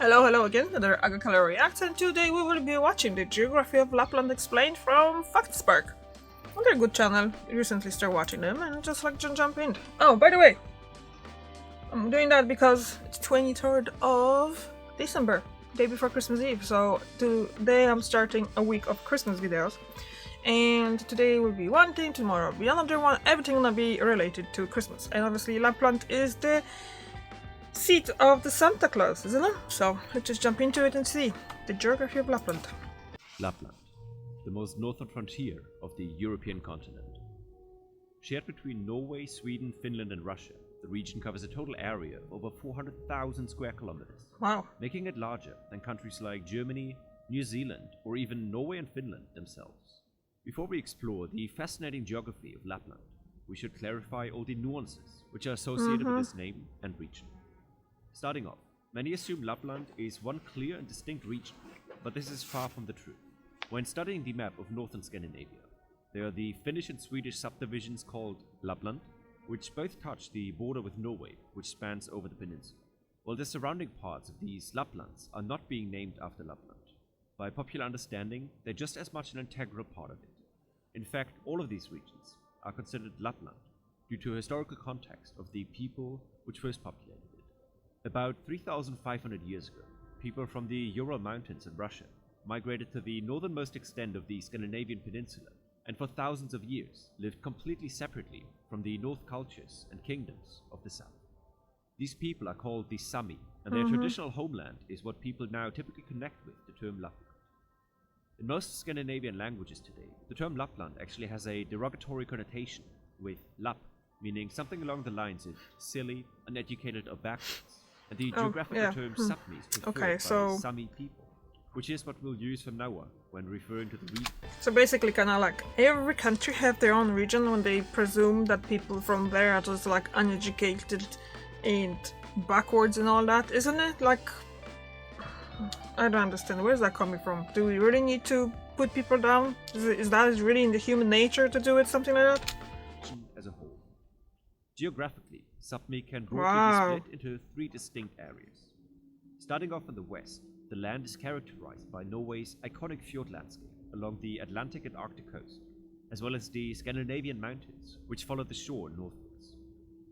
Hello again, another Agricultural React, and today we will be watching the Geography of Lapland explained from Factspark. On their good channel, recently started watching them and just like jump in. Oh, by the way, I'm doing that because it's 23rd of December, day before Christmas Eve, so today I'm starting a week of Christmas videos. And today will be one thing, tomorrow will be another one, everything gonna be related to Christmas. And obviously Lapland is the seat of the Santa Claus, isn't it? So let's just jump into it and see the geography of Lapland. Lapland, the most northern frontier of the European continent. Shared between Norway, Sweden, Finland and Russia, the region covers a total area of over 400,000 square kilometers. Wow. Making it larger than countries like Germany, New Zealand or even Norway and Finland themselves. Before we explore the fascinating geography of Lapland, we should clarify all the nuances which are associated with this name and region. Starting off, many assume Lapland is one clear and distinct region, but this is far from the truth. When studying the map of northern Scandinavia, there are the Finnish and Swedish subdivisions called Lapland, which both touch the border with Norway, which spans over the peninsula, while the surrounding parts of these Laplands are not being named after Lapland. By popular understanding, they're just as much an integral part of it. In fact, all of these regions are considered Lapland due to historical context of the people which first populated it. About 3,500 years ago, people from the Ural Mountains in Russia migrated to the northernmost extent of the Scandinavian peninsula and for thousands of years lived completely separately from the North cultures and kingdoms of the south. These people are called the Sami, and their traditional homeland is what people now typically connect with the term Lapland. In most Scandinavian languages today, the term Lapland actually has a derogatory connotation, with Lapp meaning something along the lines of silly, uneducated or backwards, and the geographical term Sapmi is preferred by Sami people, which is what we'll use from now on when referring to the region. So basically kind of like every country have their own region when they presume that people from there are just like uneducated and backwards and all that, isn't it? Like, I don't understand. Where's that coming from? Do we really need to put people down? Is that really in the human nature to do it, something like that? As a whole. Geographically, Sapmi can broadly be split into three distinct areas. Starting off in the west, the land is characterized by Norway's iconic fjord landscape along the Atlantic and Arctic coast, as well as the Scandinavian mountains, which follow the shore northwards.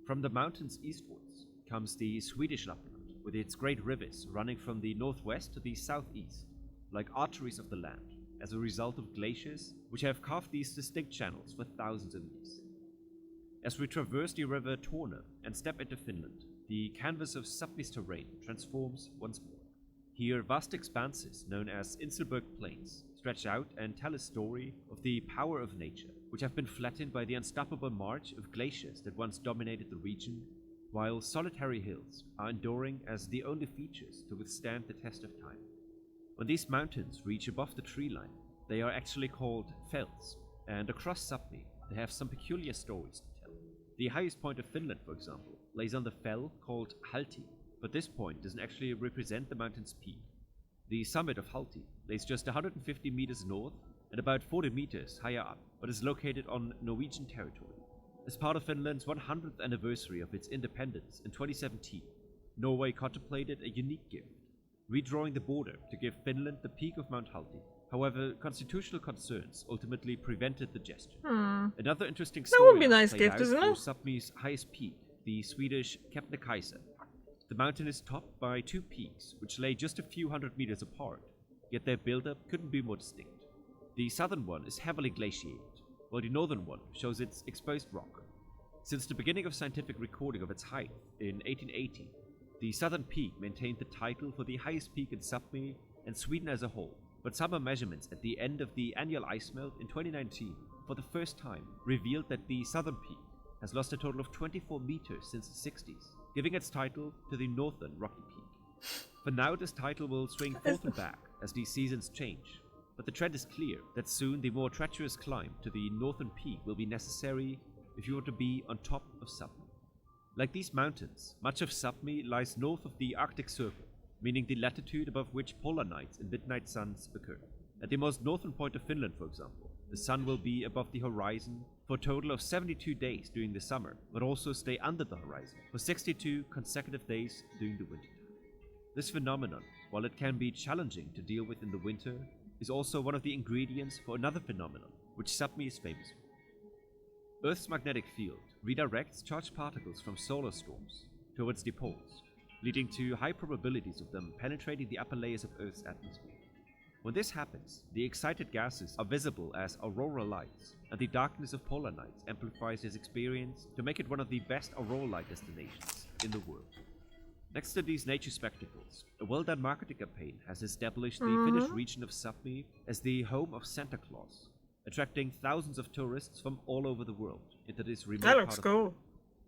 From the mountains eastwards comes the Swedish Lapland, with its great rivers running from the northwest to the southeast, like arteries of the land, as a result of glaciers which have carved these distinct channels for thousands of years. As we traverse the river Torne and step into Finland, the canvas of Sapmi's terrain transforms once more. Here, vast expanses known as Inselberg Plains stretch out and tell a story of the power of nature, which have been flattened by the unstoppable march of glaciers that once dominated the region, while solitary hills are enduring as the only features to withstand the test of time. When these mountains reach above the tree line, they are actually called fells, and across Sapmi they have some peculiar stories to tell. The highest point of Finland, for example, lays on the fell called Halti, but this point doesn't actually represent the mountain's peak. The summit of Halti lays just 150 meters north and about 40 meters higher up, but is located on Norwegian territory. As part of Finland's 100th anniversary of its independence in 2017, Norway contemplated a unique gift, redrawing the border to give Finland the peak of Mount Halti. However, constitutional concerns ultimately prevented the gesture. Another interesting story that would be a nice gift, isn't it? Sapmi's highest peak, the Swedish Kebnekaise. The mountain is topped by two peaks, which lay just a few hundred meters apart, yet their build-up couldn't be more distinct. The southern one is heavily glaciated, while the northern one shows its exposed rock. Since the beginning of scientific recording of its height in 1880, the southern peak maintained the title for the highest peak in Sapmi and Sweden as a whole. But summer measurements at the end of the annual ice melt in 2019, for the first time, revealed that the southern peak has lost a total of 24 meters since the 60s, giving its title to the northern Rocky Peak. For now, this title will swing forth and back as the seasons change, but the trend is clear that soon the more treacherous climb to the northern peak will be necessary if you want to be on top of Sapmi. Like these mountains, much of Sapmi lies north of the Arctic Circle, meaning the latitude above which polar nights and midnight suns occur. At the most northern point of Finland, for example, the sun will be above the horizon for a total of 72 days during the summer, but also stay under the horizon for 62 consecutive days during the wintertime. This phenomenon, while it can be challenging to deal with in the winter, is also one of the ingredients for another phenomenon, which Sapmi is famous for. Earth's magnetic field redirects charged particles from solar storms towards the poles, leading to high probabilities of them penetrating the upper layers of Earth's atmosphere. When this happens, the excited gases are visible as auroral lights, and the darkness of polar nights amplifies this experience to make it one of the best auroral light destinations in the world. Next to these nature spectacles, a well-done marketing campaign has established the Finnish region of Sapmi as the home of Santa Claus, attracting thousands of tourists from all over the world into this remote That part looks of cool. Finland.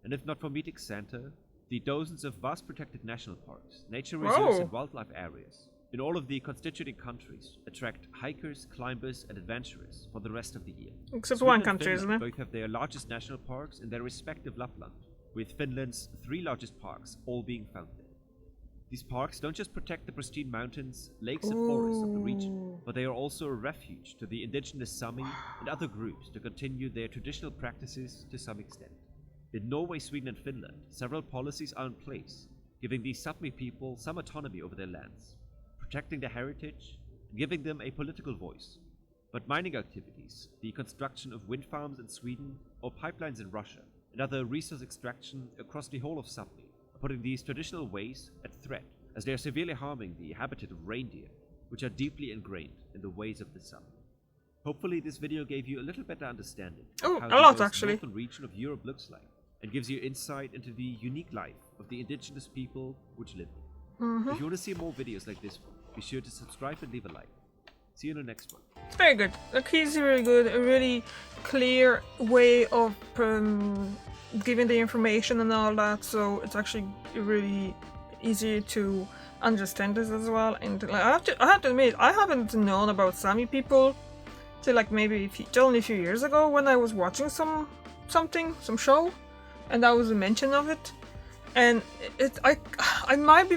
And if not for meeting Santa, the dozens of vast protected national parks, nature reserves, and wildlife areas in all of the constituting countries attract hikers, climbers, and adventurers for the rest of the year. Except Sweden one and country, Finland isn't it? both have their largest national parks in their respective Lapland, with Finland's 3 largest parks all being found there. These parks don't just protect the pristine mountains, lakes, and forests of the region, but they are also a refuge to the indigenous Sami and other groups to continue their traditional practices to some extent. In Norway, Sweden, and Finland, several policies are in place, giving the Sapmi people some autonomy over their lands, protecting their heritage, and giving them a political voice. But mining activities, the construction of wind farms in Sweden, or pipelines in Russia, and other resource extraction across the whole of Sapmi, are putting these traditional ways at threat, as they are severely harming the habitat of reindeer, which are deeply ingrained in the ways of the sun. Hopefully this video gave you a little better understanding of how a lot the most actually. northern region of Europe looks like, and gives you insight into the unique life of the indigenous people which live there. If you want to see more videos like this one, be sure to subscribe and leave a like. See you in the next one. It's very good. Like, he's really good. A really clear way of giving the information and all that. So it's actually really easy to understand this as well. And like, I have to admit, I haven't known about Sami people till like maybe only a few years ago when I was watching some show, and that was a mention of it. And I might be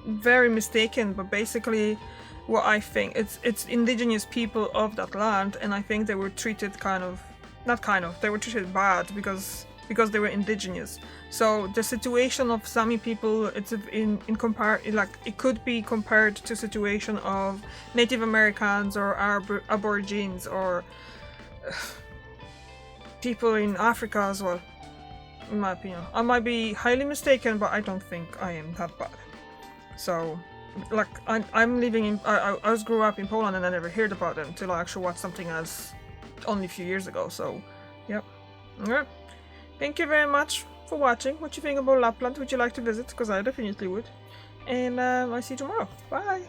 very mistaken, but basically what I think it's indigenous people of that land, and I think they were treated they were treated bad because they were indigenous. So the situation of Sami people, it's it could be compared to situation of Native Americans or Aborigines or people in Africa as well. In my opinion, I might be highly mistaken, but I don't think I am that bad. So, like, I'm living in. I grew up in Poland, and I never heard about it until I actually watched something as only a few years ago. So, yep. Alright. Thank you very much for watching. What you think about Lapland? Would you like to visit? Because I definitely would. And I see you tomorrow. Bye.